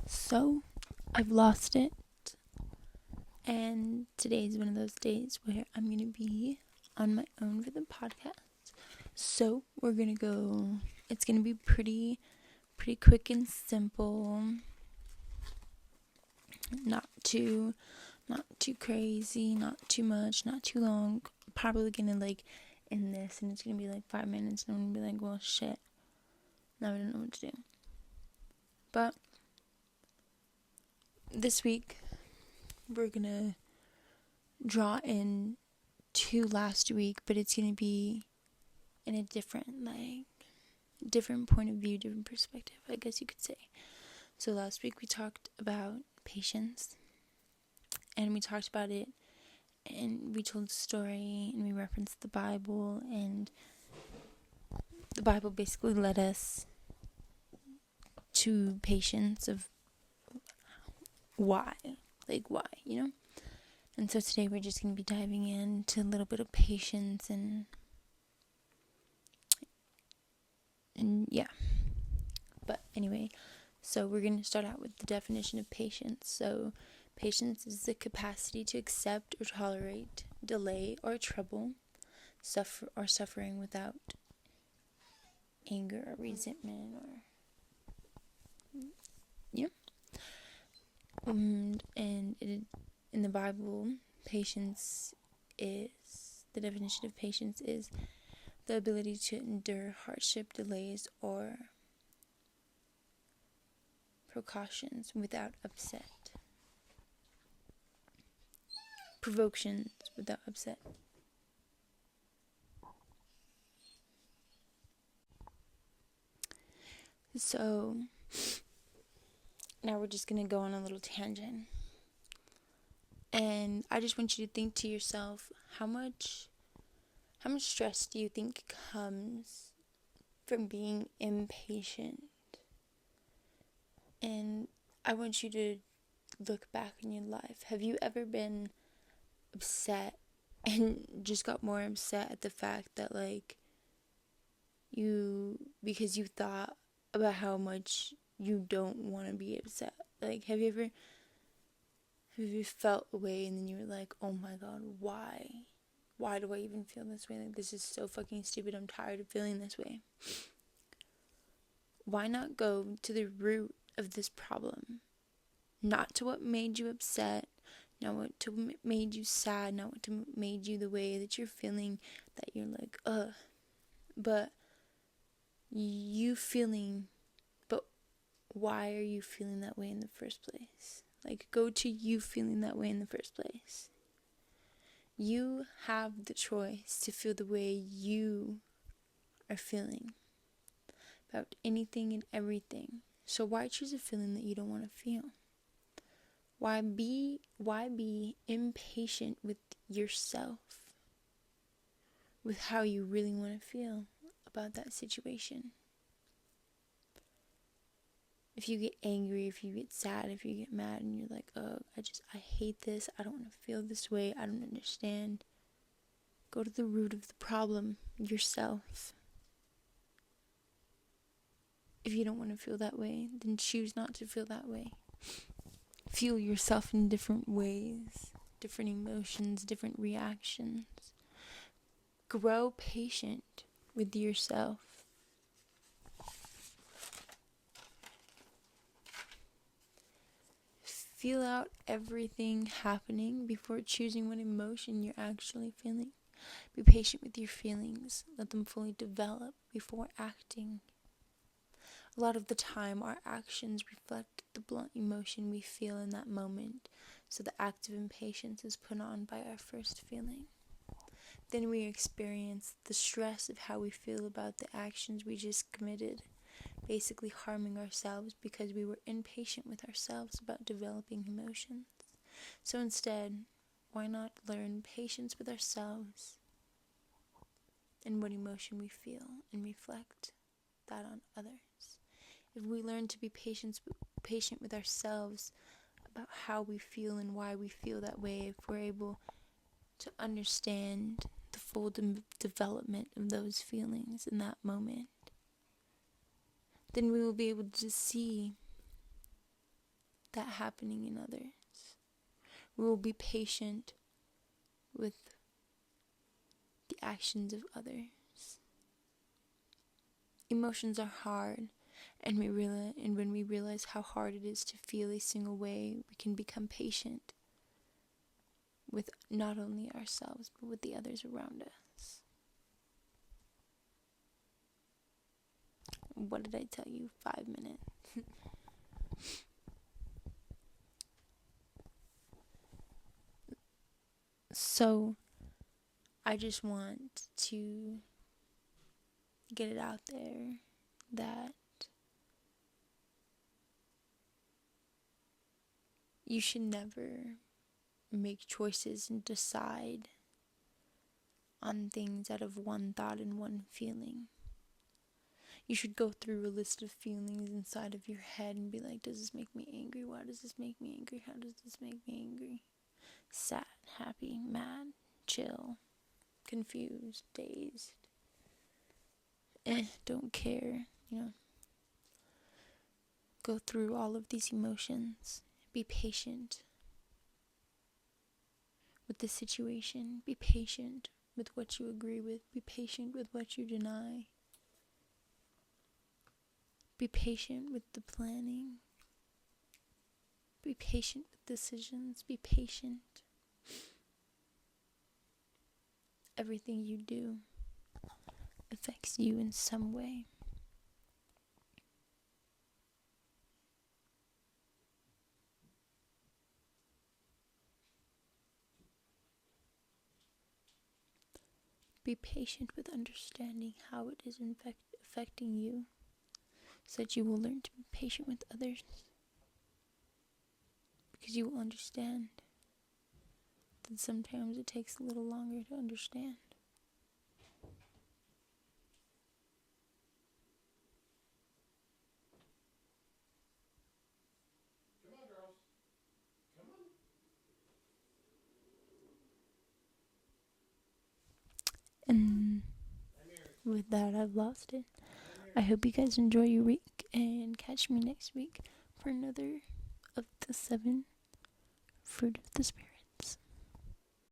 So, I've lost it, and today is one of those days where I'm going to be on my own for the podcast. So, we're going to go, it's going to be pretty quick and simple, not too crazy, not too much, not too long. Probably going to end this, and it's going to be 5 minutes, and I'm going to be like, well, shit, now I don't know what to do. But this week, we're gonna draw in to last week, but it's gonna be in a different point of view, different perspective, I guess you could say. So last week we talked about patience, and we talked about it, and we told a story, and we referenced the Bible, and the Bible basically led us to patience of why, you know? And so today we're just going to be diving into a little bit of patience and yeah. But anyway, so we're going to start out with the definition of patience. So patience is the capacity to accept or tolerate delay or trouble, suffering without anger or resentment in the Bible, the definition of patience is the ability to endure hardship, delays, or precautions without upset. Provocations without upset. So, now we're just going to go on a little tangent. And I just want you to think to yourself, how much stress do you think comes from being impatient? And I want you to look back in your life. Have you ever been upset and just got more upset at the fact that because you thought about how much you don't want to be upset? Have you felt a way and then you were like, oh my god, why do I even feel this way? This is so fucking stupid. I'm tired of feeling this way. Why not go to the root of this problem? Not to what made you upset, not what made you sad, not what made you the way that you're feeling, that you're like, ugh. But why are you feeling that way in the first place? Go to you feeling that way in the first place. You have the choice to feel the way you are feeling about anything and everything. So why choose a feeling that you don't want to feel? Why be impatient with yourself, with how you really want to feel about that situation? If you get angry, if you get sad, if you get mad and you're like, oh, I hate this, I don't want to feel this way, I don't understand. Go to the root of the problem, yourself. If you don't want to feel that way, then choose not to feel that way. Feel yourself in different ways, different emotions, different reactions. Grow patient with yourself. Feel out everything happening before choosing what emotion you're actually feeling. Be patient with your feelings. Let them fully develop before acting. A lot of the time, our actions reflect the blunt emotion we feel in that moment, so the act of impatience is put on by our first feeling. Then we experience the stress of how we feel about the actions we just committed, basically harming ourselves because we were impatient with ourselves about developing emotions. So instead, why not learn patience with ourselves and what emotion we feel and reflect that on others? If we learn to be patient with ourselves about how we feel and why we feel that way, if we're able to understand the full development of those feelings in that moment, then we will be able to see that happening in others. We will be patient with the actions of others. Emotions are hard, and when we realize how hard it is to feel a single way, we can become patient with not only ourselves, but with the others around us. What did I tell you? 5 minutes. So, I just want to get it out there that you should never make choices and decide on things out of one thought and one feeling. You should go through a list of feelings inside of your head and be like, does this make me angry? Why does this make me angry? How does this make me angry? Sad, happy, mad, chill, confused, dazed, don't care, Go through all of these emotions. Be patient with the situation. Be patient with what you agree with. Be patient with what you deny. Be patient with the planning. Be patient with decisions. Be patient. Everything you do affects you in some way. Be patient with understanding how it is affecting you, so that you will learn to be patient with others. Because you will understand that sometimes it takes a little longer to understand. Come on, girls. Come on. And with that, I've lost it. I hope you guys enjoy your week and catch me next week for another of the 7 fruit of the Spirit.